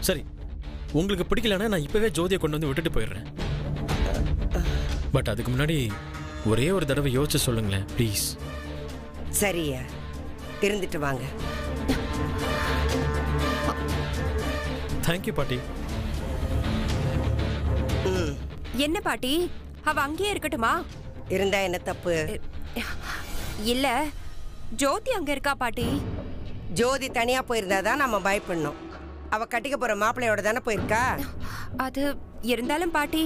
சரி, உங்களுக்கு பிடிக்கலன்னா நான் இப்பவே ஜோதியை கொண்டு வந்து விட்டுட்டு போயிடுறேன். பட் அதுக்கு முன்னாடி ஒரே ஒரு தடவை யோசிச்சு சொல்லுங்களேன் ப்ளீஸ். சரியா, இருந்துட்டு வாங்க. தேங்க்யூ பாட்டி. என்ன பாட்டி, அவ அங்கேயே இருக்கட்டுமா? இருந்தா என்ன தப்பு? இல்ல, ஜோதி அங்க இருக்கா பாட்டி. ஜோதி தனியா போயிருந்தாதான் நம்ம பயப்படணும். அவ கட்டிக்க போற மாப்பிள்ளையோட தானே போயிருக்கா. அது இருந்தாலும் பாட்டி.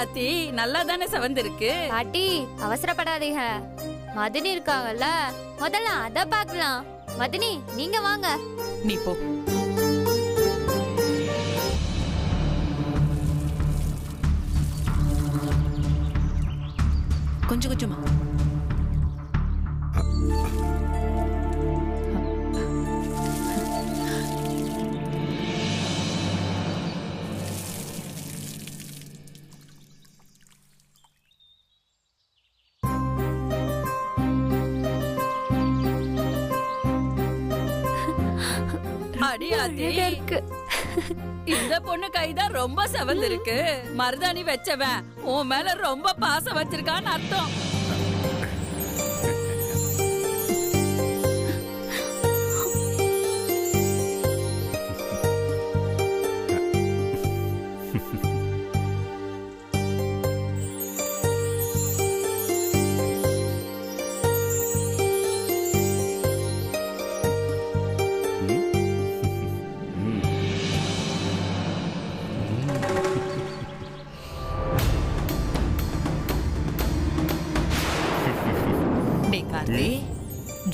அடி நல்லா தானே செவந்திருக்கு. பாட்டி அவசரப்படாதீங்க, மதினி இருக்காங்கல்ல, முதல்ல அத பாக்கலாம். மதினி நீங்க வாங்க. நீ போ. கொஞ்சம் கொஞ்சமா. இந்த பொண்ணு கைதான் ரொம்ப செவந்திருக்கு. மருதாணி வச்சவன் உன் மேல ரொம்ப பாசம் வச்சிருக்கான்னு அர்த்தம்.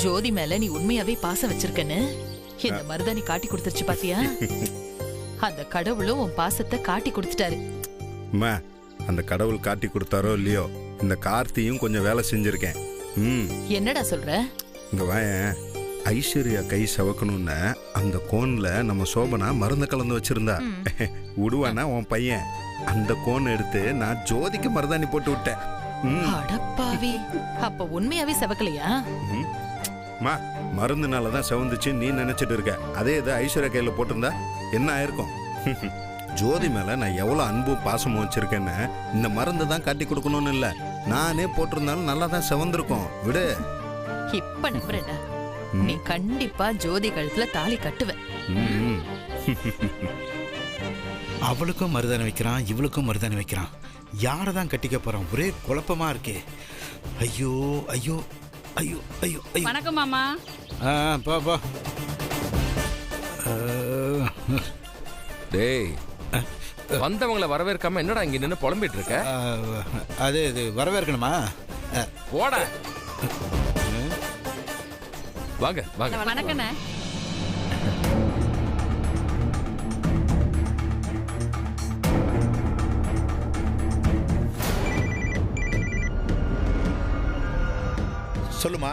ஜோதி மேல நீ உண்மையாவே பாசம் வச்சிருக்கன்னு இந்த மருதாணி காட்டி கொடுத்துருச்சு பாத்தியா? அந்த கடவுளும் உன் பாசத்தை காட்டி கொடுத்துட்டாரு. அந்த கடவுள் காட்டி கொடுத்தாரோ இல்லையோ, இந்த கார்த்தியும் கொஞ்சம் வேலை செஞ்சிருக்கேன். என்னடா சொல்ற? இங்க வாயேன். ஐஸ்வர்யா கை சவக்கணும்னு அந்த கோன்ல நம்ம சோபனா மருந்து கலந்து வச்சிருந்தா. விடுவானா உன் பையன்? அந்த கோன் எடுத்து நான் ஜோதிக்கு மருதாணி போட்டு விட்டேன். அடப்பாவி, அப்ப உண்மையாவே செவக்கலையா? மருந்துனாலதான் செவந்துச்சு நீ நினைச்சிட்டு இருக்க. அதே இது ஐஸ்வர்யா கையில போட்டிருந்தா என்ன ஆயிருக்கும்? ஜோதி மேல நான் எவ்வளவு அன்பும் பாசமும் வச்சிருக்கேன்னு இந்த மருந்து தான் காட்டி கொடுக்கணும்னு இல்ல, நானே போட்டிருந்தாலும் நல்லா தான் செவந்திருக்கும். விடு. இப்ப நம்புறேன்டா, நீ கண்டிப்பா ஜோதி கழுத்துல தாலி கட்டுவ. அவளுக்கும் மருதாணி வைக்கிறான், இவளுக்கும் மருதாணி வைக்கிறான். யாரதான் கட்டிக்க போறான்? ஒரே குழப்பமா இருக்கே. ஐயோ ஐயோ ஐயோ ஐயோ ஐயோ. வணக்கம் மாமா. பா பா. டேய், வந்தவங்கள வரவேற்காம என்னடா இங்க நின்னு புலம்பிட்டு இருக்க? அது இது வரவேற்கணுமா? போடா. வாங்க வாங்க. வணக்கண்ணே. சொல்லுமா.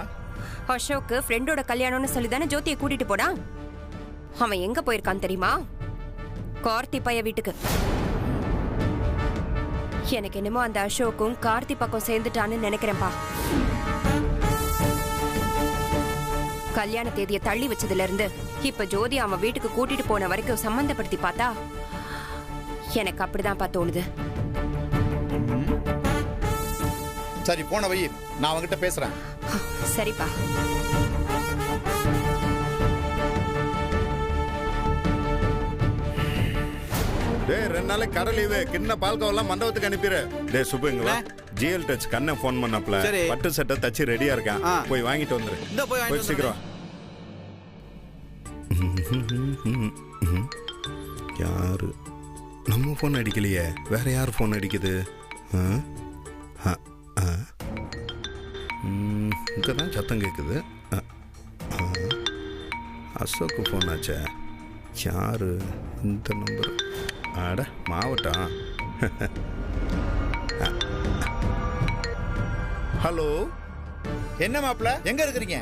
அசோக்கு ஃப்ரெண்டோட கல்யாணம்னு சொல்லி தானே ஜோதியை கூட்டிட்டு போனா. அவன் எங்க போயிருக்கான் தெரியுமா? கார்த்தி பைய வீட்டுக்கு. எனக்கு என்னமோ அந்த அசோக்கும் கார்த்தி பக்கம் சேர்ந்துட்டான்னு நினைக்கிறேன்பா. கல்யாண தேதியை தள்ளி வச்சதுல இருந்து இப்ப ஜோதி அவன் வீட்டுக்கு கூட்டிட்டு போன வரைக்கும் சம்பந்தப்படுத்தி பார்த்தா எனக்கு அப்படிதான் தோணுது. சரி, போன வை, நான் அவங்கிட்ட பேசுறேன். சரிப்பா. டேய், 2 நாளைக்கு கடை லீவு. கிண்ண பால்கோவெல்லாம் மண்டபத்துக்கு அனுப்பிடு. டேய் சுப்பு, இங்க வா. ஜிஎல் டச் கண்ணை ஃபோன் பண்ணப்பல. பட்டு சட்டை தச்சு ரெடியா இருக்கான், போய் வாங்கிட்டு வந்துரு. போய் சீக்கிரம். யாரு நம்ம போன் அடிக்கலையே, வேற யார் போன் அடிக்குது? இங்கதான் சத்தம் கேக்குது. அசோக்கு போன் ஆச்சே. யாரு இந்த நம்பர்? அட மாவட்டம். ஹலோ. என்ன மாப்பிள்ள, எங்க இருக்கிறீங்க?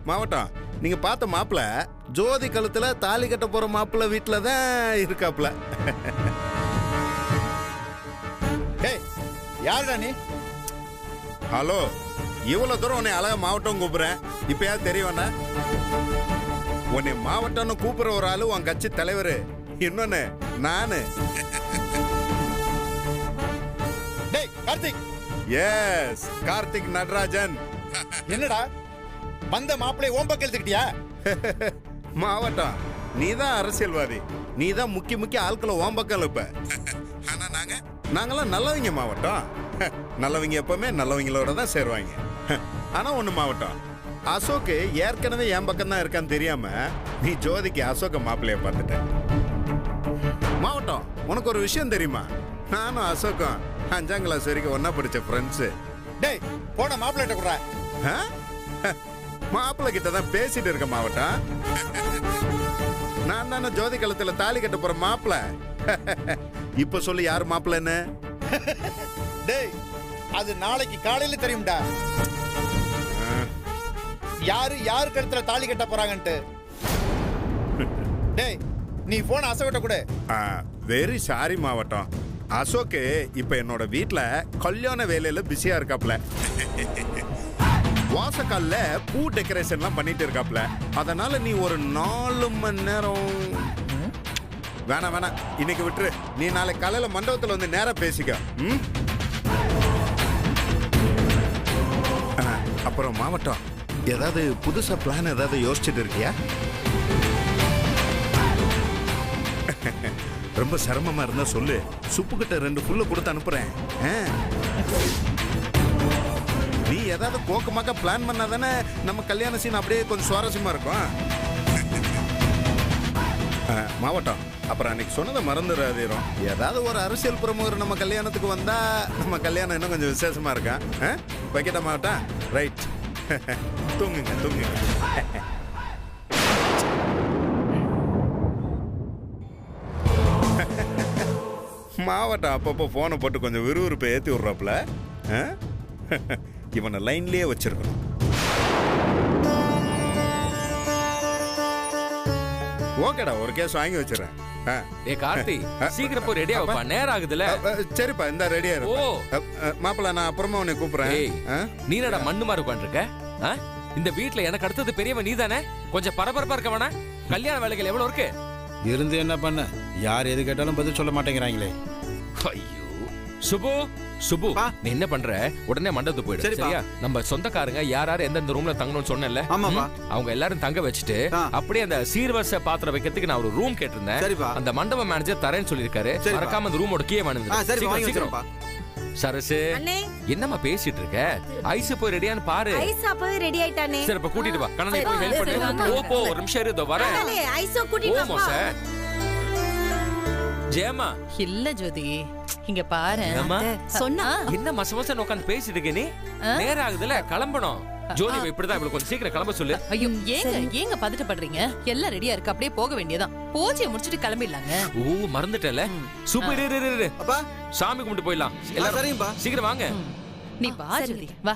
மாவட்டம், நீங்க பார்த்த மாப்பிள்ள ஜோதி கழுத்துல தாலி கட்ட போற மாப்பிள்ள வீட்டுல தான் இருக்காப்ல. யாருடா நீ? ஹலோ, இவ்வளவு தூரம் உன்னை அழகா மாவட்டம் கூப்பிடுறேன், இப்ப யார் தெரியவண்ணா? உன்னை மாவட்டம்னு கூப்பிடுற ஒரு ஆளு உன் கட்சி தலைவர், இன்னொன்னு நானு. கார்த்திக். எஸ், கார்த்திக் நடராஜன். என்னடா வந்த மாப்பிள்ளை ஓம்ப எழுத்துக்கிட்டியா? மாவட்டம், நீதான் அரசியல்வாதி, நீதான் முக்கிய ஆட்களை ஓம்பக்கம் இப்ப. ஆனா நாங்கெல்லாம் நல்லவங்க மாவட்டம். நல்லவங்க எப்பவுமே நல்லவங்களோட தான் சேருவாங்க. ஆனா ஒண்ணு மாவட்டம், அசோக் ஏற்கனவே என் பக்கம் தான் இருக்கான்னு தெரியாம நீ ஜோதிக்கு அசோக மாப்பிள்ளைய பார்த்துட்ட. மாவட்டம், உனக்கு ஒரு விஷயம் தெரியுமா? நானும் அசோக்கும் 5ஆம் கிளாஸ் வரைக்கும் ஒன்னா படிச்ச ஃப்ரெண்ட்ஸ். டேய், போன மாப்பிள்ளை கூட மாப்பிள்ளை கிட்ட தான் பேசிட்டு இருக்க மாவட்டம். நான் தானே ஜோதி கழுத்துல தாலி கட்ட போற மாப்பிள்ள. இப்ப சொல்லு, யாரு மாப்பிள்ளன்னு? டேய், அது நாளைக்கு காலையில தெரியும்டா. யாரு கழுத்துல தாலி கட்ட போறாங்கன்ட்டு. டேய், நீ போன் அசோக்கிட்ட கூட. வெரி சாரி மாவட்டம், அசோக் இப்ப என்னோட வீட்டுல கல்யாண வேலையில பிஸியா இருக்காப்ல. வாசக்கால்ல பூ டெக்கரேஷன்லாம் பண்ணிட்டு இருக்காப்ல. அதனால நீ ஒரு 4 மணி நேரம் வேணாம், இன்னைக்கு விட்டுரு. நீ நாளை காலையில மண்டபத்துல வந்து நேரா பேசிக்க. அப்புறம் மாவட்டம், ஏதாவது புதுசா பிளான் ஏதாவது யோசிச்சுட்டு இருக்கியா? ரொம்ப சிரமமா இருந்தா சொல்லு, சுப்பு கிட்ட 2 புல்ல கொடுத்து அனுப்புறேன். நீ ஏதாவது கோக்கமாக்க பிளான் பண்ணாதானே நம்ம கல்யாண சீன் அப்படியே கொஞ்சம் சுவாரஸ்யமா இருக்கும். மாவட்டம், அப்புறம் அன்னைக்கு சொன்னதை மறந்துடாதீரும். ஏதாவது ஒரு அரசியல் பிரமுகர் நம்ம கல்யாணத்துக்கு வந்தா நம்ம கல்யாணம் இன்னும் கொஞ்சம் விசேஷமா இருக்கா. வைக்கட்டா மாவட்டம்? ரைட். தூங்குங்க. மாவட்டம் அப்பப்போ போனை போட்டு கொஞ்சம் விறுவிறுப்பை ஏற்றி விட்றாப்புல. இவனை லைன்லயே வச்சிருக்கணும். ஓகேடா, ஒரு கேஸ் வாங்கி வச்சிடறேன். கார்த்தி, சீக்கிரம் போய் ரெடி ஆகுப்பா, நேரம் ஆகுதுல. சரிப்பா, இந்த ரெடியா இருக்கு. மாப்பிள்ள, நான் அப்புறமா உன்னை கூப்பிடுறேன். நீ என்னடா மண்ணு மாதிரி உட்காந்துருக்க? இந்த வீட்டுல எனக்கு அடுத்தது பெரியவன் நீ தானே? கொஞ்சம் பரபரப்பா இருக்க வேணா? கல்யாண வேலைகள் எவ்வளவு இருக்கு? இருந்து என்ன பண்ண, யார் எது கேட்டாலும் பதில் சொல்ல மாட்டேங்கிறாங்களே. ஐயோ சுபு, நீ என்ன பண்ற? உடனே மண்டபத்துக்கு போயிடு, சரியா? நம்ம சொந்தக்காரங்க யார் எந்தெந்த ரூம்ல தங்கணும்னு சொன்னேன்ல, அவங்க எல்லாரும் தங்க வச்சுட்டு அப்படியே அந்த சீர்வரிசை பாத்திரம் வைக்கிறதுக்கு நான் ஒரு ரூம் கேட்டிருந்தேன். அந்த மண்டப மேனேஜர் தரேன்னு சொல்லியிருக்காரு. மறக்காம அந்த ரூமோட கீ வாங்குங்க. சரசு, என்னம்மா பேசிட்டு இருக்க? ஐஸ் போய் ரெடியான்னு பாரு. ஐஸ் அப்பவே ரெடி ஆயிட்டானே. சரி, இப்ப கூட்டிட்டு வா. கண்ணனை போய் ஹெல்ப் பண்ணு. போ, ஒரு நிமிஷம் இரு, இதோ வரேன். ஐஸ் கூட்டிட்டு வா. ஜெயமா இல்ல ஜோதி, இங்க பாரு. சொன்னா என்ன மசமசன் உட்காந்து பேசிட்டு இருக்க நீ? நேரம் ஆகுதுல, கிளம்பணும். ஜோதி இப்படிதான், இவ்வளவு கொஞ்சம் சீக்கிரம் கிளம்ப சொல்லு. ஐயோ, ஏங்க பதட்டப்படுறீங்க? எல்லாம் ரெடியா இருக்கு, அப்படியே போக வேண்டியதான். பூஜையை முடிச்சிட்டு கிளம்பிடலாங்க. ஓ, மறந்துட்டல. சூப்பர், அப்பா சாமி கும்பிட்டு போயிடலாம். எல்லாரும் சீக்கிரம் வாங்க. நீ வா ஜோதி, வா.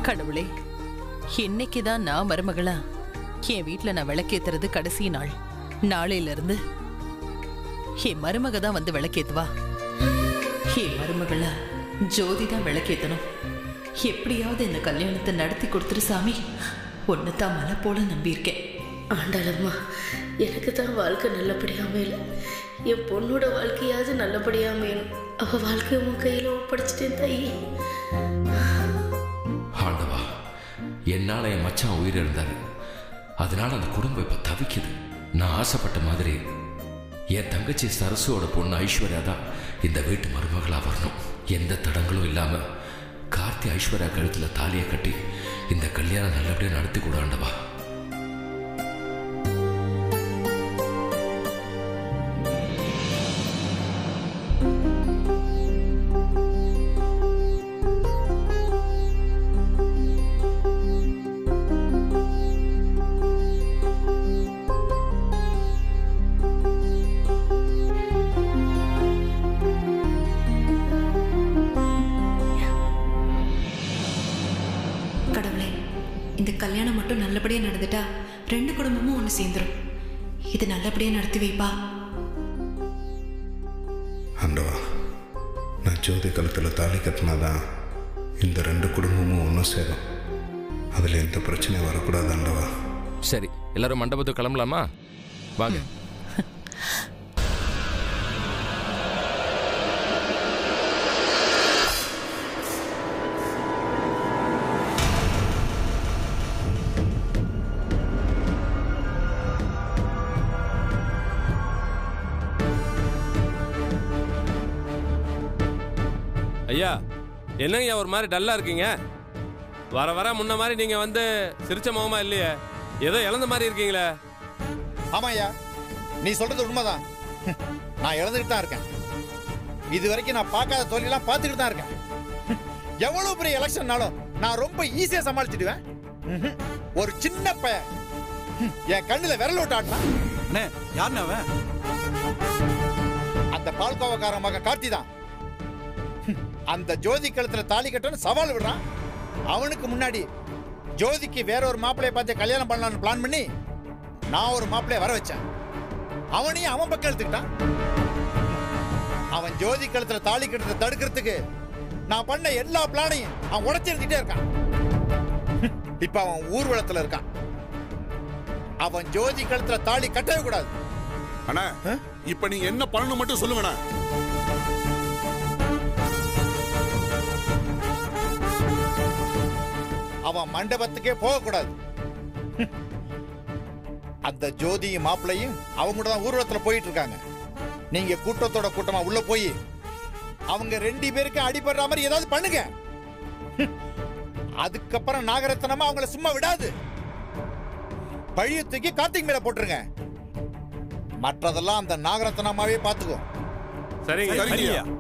கடவுளே, இன்னைக்குதான் நான் மருமகளா என் வீட்டுல நான் விளக்கேத்துறது கடைசி நாள். நாளையில இருந்து என் மருமக தான் வந்து விளக்கேத்துவா. என் மருமகளா ஜோதி தான் விளக்கேத்தணும். எப்படியாவது இந்த கல்யாணத்தை நடத்தி கொடுத்துரு சாமி. ஒன்னுதான் மலை போல நம்பியிருக்கேன். ஆண்டாளம்மா, எனக்கு தான் வாழ்க்கை நல்லபடியா அமையல. என் பொண்ணோட வாழ்க்கையாவது நல்லபடியா அமையணும். அவ வாழ்க்கையை உன் கையில ஒப்படைச்சிட்டேன் தாயி. ஆண்டவா, என்னால என் மச்சான் உயிர் இருந்தாரு. அதனால அந்த குடும்பம் இப்ப தவிக்குது. நான் ஆசைப்பட்ட மாதிரி என் தங்கச்சி சரசுவோட பொண்ணு ஐஸ்வர்யா தான் இந்த வீட்டு மருமகளா வரணும். எந்த தடங்களும் இல்லாம கார்த்தி ஐஸ்வர்யா கழுத்துல தாலியை கட்டி இந்த கல்யாணம் நல்லபடியா நடத்தி கூட ஆண்டவா. இந்த கல்யாணம் மட்டும் நல்லபடியா நடந்துட்டா 2 குடும்பமும் ஒன்று சேர்ந்துரும். இது நல்லபடியா நடத்தி வைப்பா. ஆண்டவா, நான் ஜோதி கழுத்தில் தாலி கட்டினாதான் இந்த 2 குடும்பமும் ஒன்றும் சேரும். அதில் எந்த பிரச்சனையும் வரக்கூடாது ஆண்டவா. சரி, எல்லாரும் மண்டபத்துக்கு கிளம்பலாமா? வாங்க. ஐயா, என்னங்க ஒரு மாதிரி டல்லா இருக்கீங்க? வர வர முன்ன மாதிரி நீங்க வந்து சிரிச்ச முகமா இல்லையே, ஏதோ இழந்த மாதிரி இருக்கீங்களே. ஆமா ஐயா, நீ சொல்றது உண்மைதான். நான் இழந்துகிட்டு தான் இருக்கேன். இது வரைக்கும் நான் பார்க்காத தொழிலாம் பார்த்துக்கிட்டு தான் இருக்கேன். எவ்வளவு பெரிய எலெக்ஷன்னாலும் நான் ரொம்ப ஈஸியா சமாளிச்சிடுவேன். ஒரு சின்ன பையன் என் கண்ணுல விரல் விட்டு ஆட்டினா. யாருன்னு அவன்? அந்த பால்கோவக்கார மகன் கார்த்தி தான். அந்த ஜோதி கழுத்துல தாலி கட்டணும் சவால் விடுறான். அவனுக்கு முன்னாடி ஜோதிக்கு வேற ஒரு மாப்பிளைய பார்த்து கல்யாணம் பண்ணலாம்னு பிளான் பண்ணி நான் ஒரு மாப்பிளைய வர வச்சேன். அவனையும் அவன் பக்கம் எடுத்துக்கிட்டான். அவன் ஜோதி கழுத்துல தாலி கட்டத்தை தடுக்கிறதுக்கு நான் பண்ண எல்லா பிளானையும் அவன் உடைச்சு எடுத்துட்டே இருக்கான். இப்ப அவன் ஊர்வலத்துல இருக்கான். அவன் ஜோதி கழுத்துல தாலி கட்டவே கூடாது. அண்ணா, இப்ப நீங்க என்ன பண்ணணும் மட்டும் சொல்லுங்கண்ணா. அவன் மண்டபத்துக்கே போகக்கூடாது. அந்த ஜோதியும் மாப்பிளையும் அவங்க கூட தான் ஊர்வலத்துல போயிட்டு இருக்காங்க. நீங்க கூட்டத்தோட கூட்டமா உள்ள போய் அவங்க 2 பேருக்கு அடிபடுற மாதிரி ஏதாவது பண்ணுங்க. அதுக்கப்புறம் நாகரத்னமா அவங்கள சும்மா விடாது. பழிய தூக்கி கார்த்திக் மேல போட்டுருங்க. மற்றதெல்லாம் அந்த நாகரத்னமாவே பாத்துக்கோ. சரிங்க.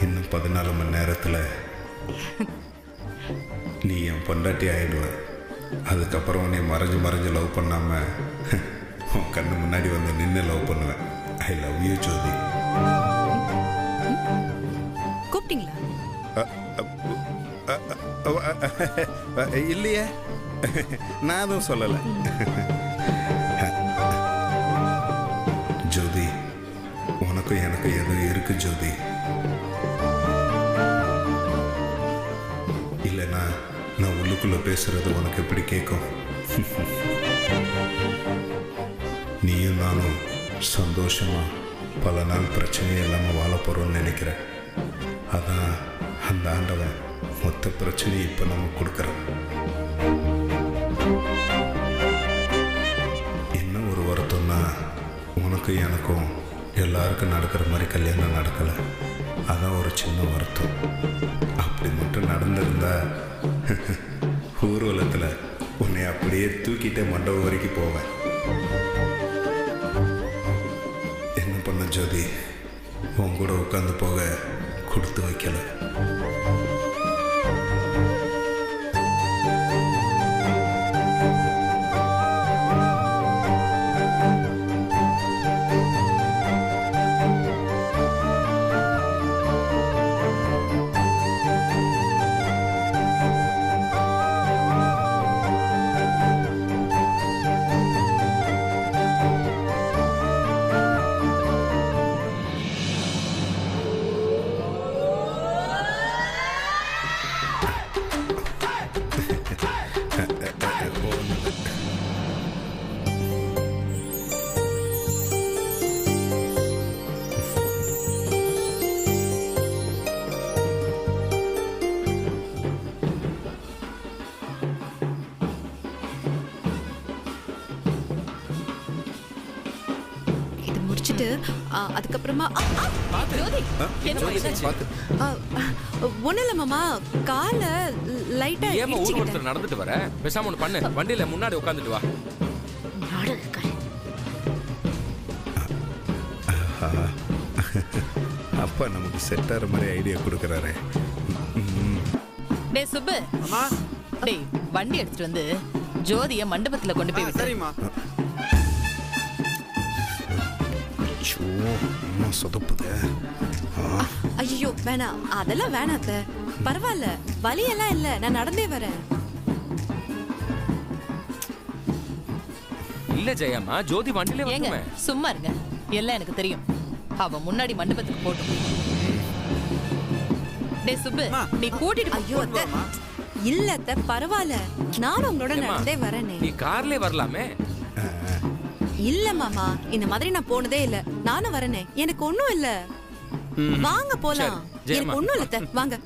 இன்னும் 14 மணி நேரத்தில் நீ என் பொண்டாட்டி ஆயிடுவ. அதுக்கப்புறம் உன்னை மறைஞ்சு மறைஞ்சு லவ் பண்ணாம உன் கண்ணு முன்னாடி வந்து நின்று லவ் பண்ணுவேன். ஐ லவ் யூ ஜோதி. கூப்பிட்டீங்களா? இல்லையே, நான் அதுவும் சொல்லலை. ஜோதி, உனக்கும் எனக்கும் எதுவும் இருக்கு ஜோதி. இல்லைன்னா நான் உள்ளுக்குள்ள பேசுறது உனக்கு எப்படி கேட்கும்? நீயும் நானும் சந்தோஷமா பல நாள் பிரச்சனையே இல்லாமல் வாழ போறோம்னு நினைக்கிறேன். அதான் அந்த ஆண்டவன் மொத்த பிரச்சனையை இப்போ நமக்கு கொடுக்குறான். இன்னும் ஒரு வருத்தம்னா உனக்கும் எனக்கும் எல்லாருக்கும் நடக்கிற மாதிரி கல்யாணம் நடக்கலை. அதான் ஒரு சின்ன வருத்தம். அப்படி மட்டும் நடந்திருந்தா ஊர்வலத்தில் உன்னை அப்படியே தூக்கிட்டே மண்டபம் வரைக்கும் போவேன். என்ன பண்ண ஜோதி, உன் கூட உட்காந்து போக கொடுத்து வைக்கல. முடிச்சிட்டு அதுக்கப்புறமா ஒண்ணு இல்ல மாமா, கால லைட்டா ஏமா ஊர் ஒருத்தர் நடந்துட்டு வர, பேசாம ஒண்ணு பண்ணு, வண்டியில முன்னாடி உட்காந்துட்டு வா. அப்பா நமக்கு செட் ஆகிற மாதிரி ஐடியா கொடுக்குறாரு. டேய் சுப்பு, டேய் வண்டி எடுத்துட்டு வந்து ஜோதிய மண்டபத்துல கொண்டு போய் விட்டு. சரிம்மா. சொதப்புது. ஐயோ வேணாம், அதெல்லாம் வேணாத்த, பரவாயில்ல, வலியெல்லாம் இல்ல, நான் நடந்தே வரேன். இல்ல ஜெயம்மா, ஜோதி வண்டியில ஏங்க வந்துமே. சும்மா இருங்க, எல்லாம் எனக்கு தெரியும். அவ முன்னாடி மண்டபத்துக்கு போட்டும். டேய் சுப்பு, நீ கூட்டிட்டு போ. ஐயோ அத்தை, இல்ல அத்தை, பரவாயில்ல, நானும் உங்களோட நடந்தே வரேனே. நீ கார்லயே வரலாமே. இல்ல மாமா, இந்த மாதிரி நான் போனதே இல்ல, நானும் வரேனே, எனக்கு ஒண்ணும் இல்ல. வாங்க போலாம். எனக்கு ஒண்ணும் இல்ல அத்தை, வாங்க.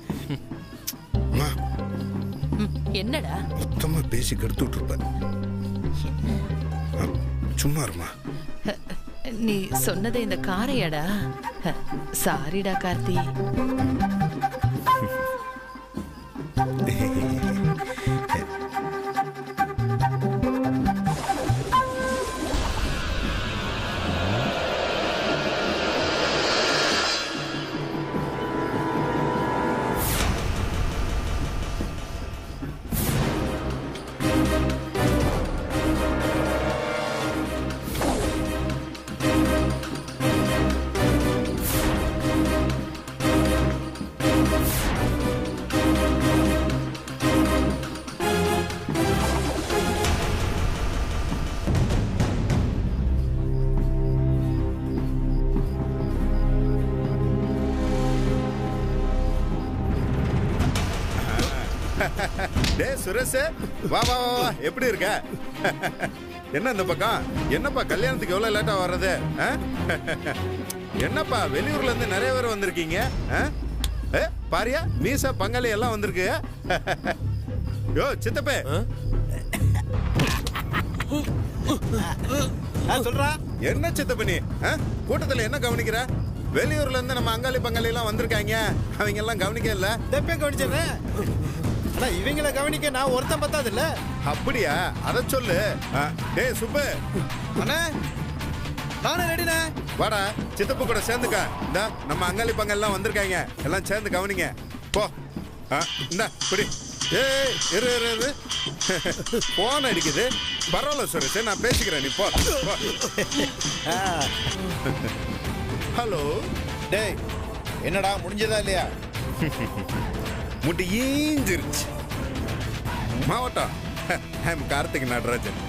என்னடா மொத்தமா பேசி கெடுத்து விட்டுருப்ப. சும்மா இருமா. நீ சொன்னது இந்த காரையாடா? சாரிடா கார்த்தி. டே சுரேஷ், வா வா வா, எப்படி இருக்க? என்ன இந்த பக்கம்? என்னப்பா கல்யாணத்துக்கு எவ்வளவு லேட்டா வர்றது? என்னப்பா வெளியூர்ல இருந்து நிறைய பேர் வந்திருக்கீங்க? பாரியா, மீசா பங்காளி எல்லாம் வந்திருக்கு. யோ சித்தப்பே, சொல்றா என்ன சித்தப்ப நீ கூட்டத்துல என்ன கவனிக்கிற? வெளியூர்ல இருந்து நம்ம அங்காளி பங்காளி எல்லாம் வந்திருக்காங்க, அவங்க எல்லாம் கவனிக்க இல்ல. கவனிச்சேன், இவங்களை கவனிக்க நான் ஒருத்தன் பத்தாது இல்ல. அப்படியா? அத சொல்லு. டேய் சுப்பு, நானே ரெடினே. வாடா, சித்தப்பு கூட சேர்ந்துக்க. இந்த நம்ம அங்காளி பங்காளி எல்லாம் வந்திருக்காங்க, எல்லாம் சேர்ந்து கவனிங்க. போ. இந்த குடி. ஏய் இரு இரு இரு, போன் அடிக்குது. பரவாயில்ல சுரேஷ், நான் பேசிக்கிறேன், நீ போ. ஹலோ. டேய் என்னடா, முடிஞ்சதா இல்லையா? முடிஞ்சிருச்சு மாவட்டம். I am Karthik Natarajan.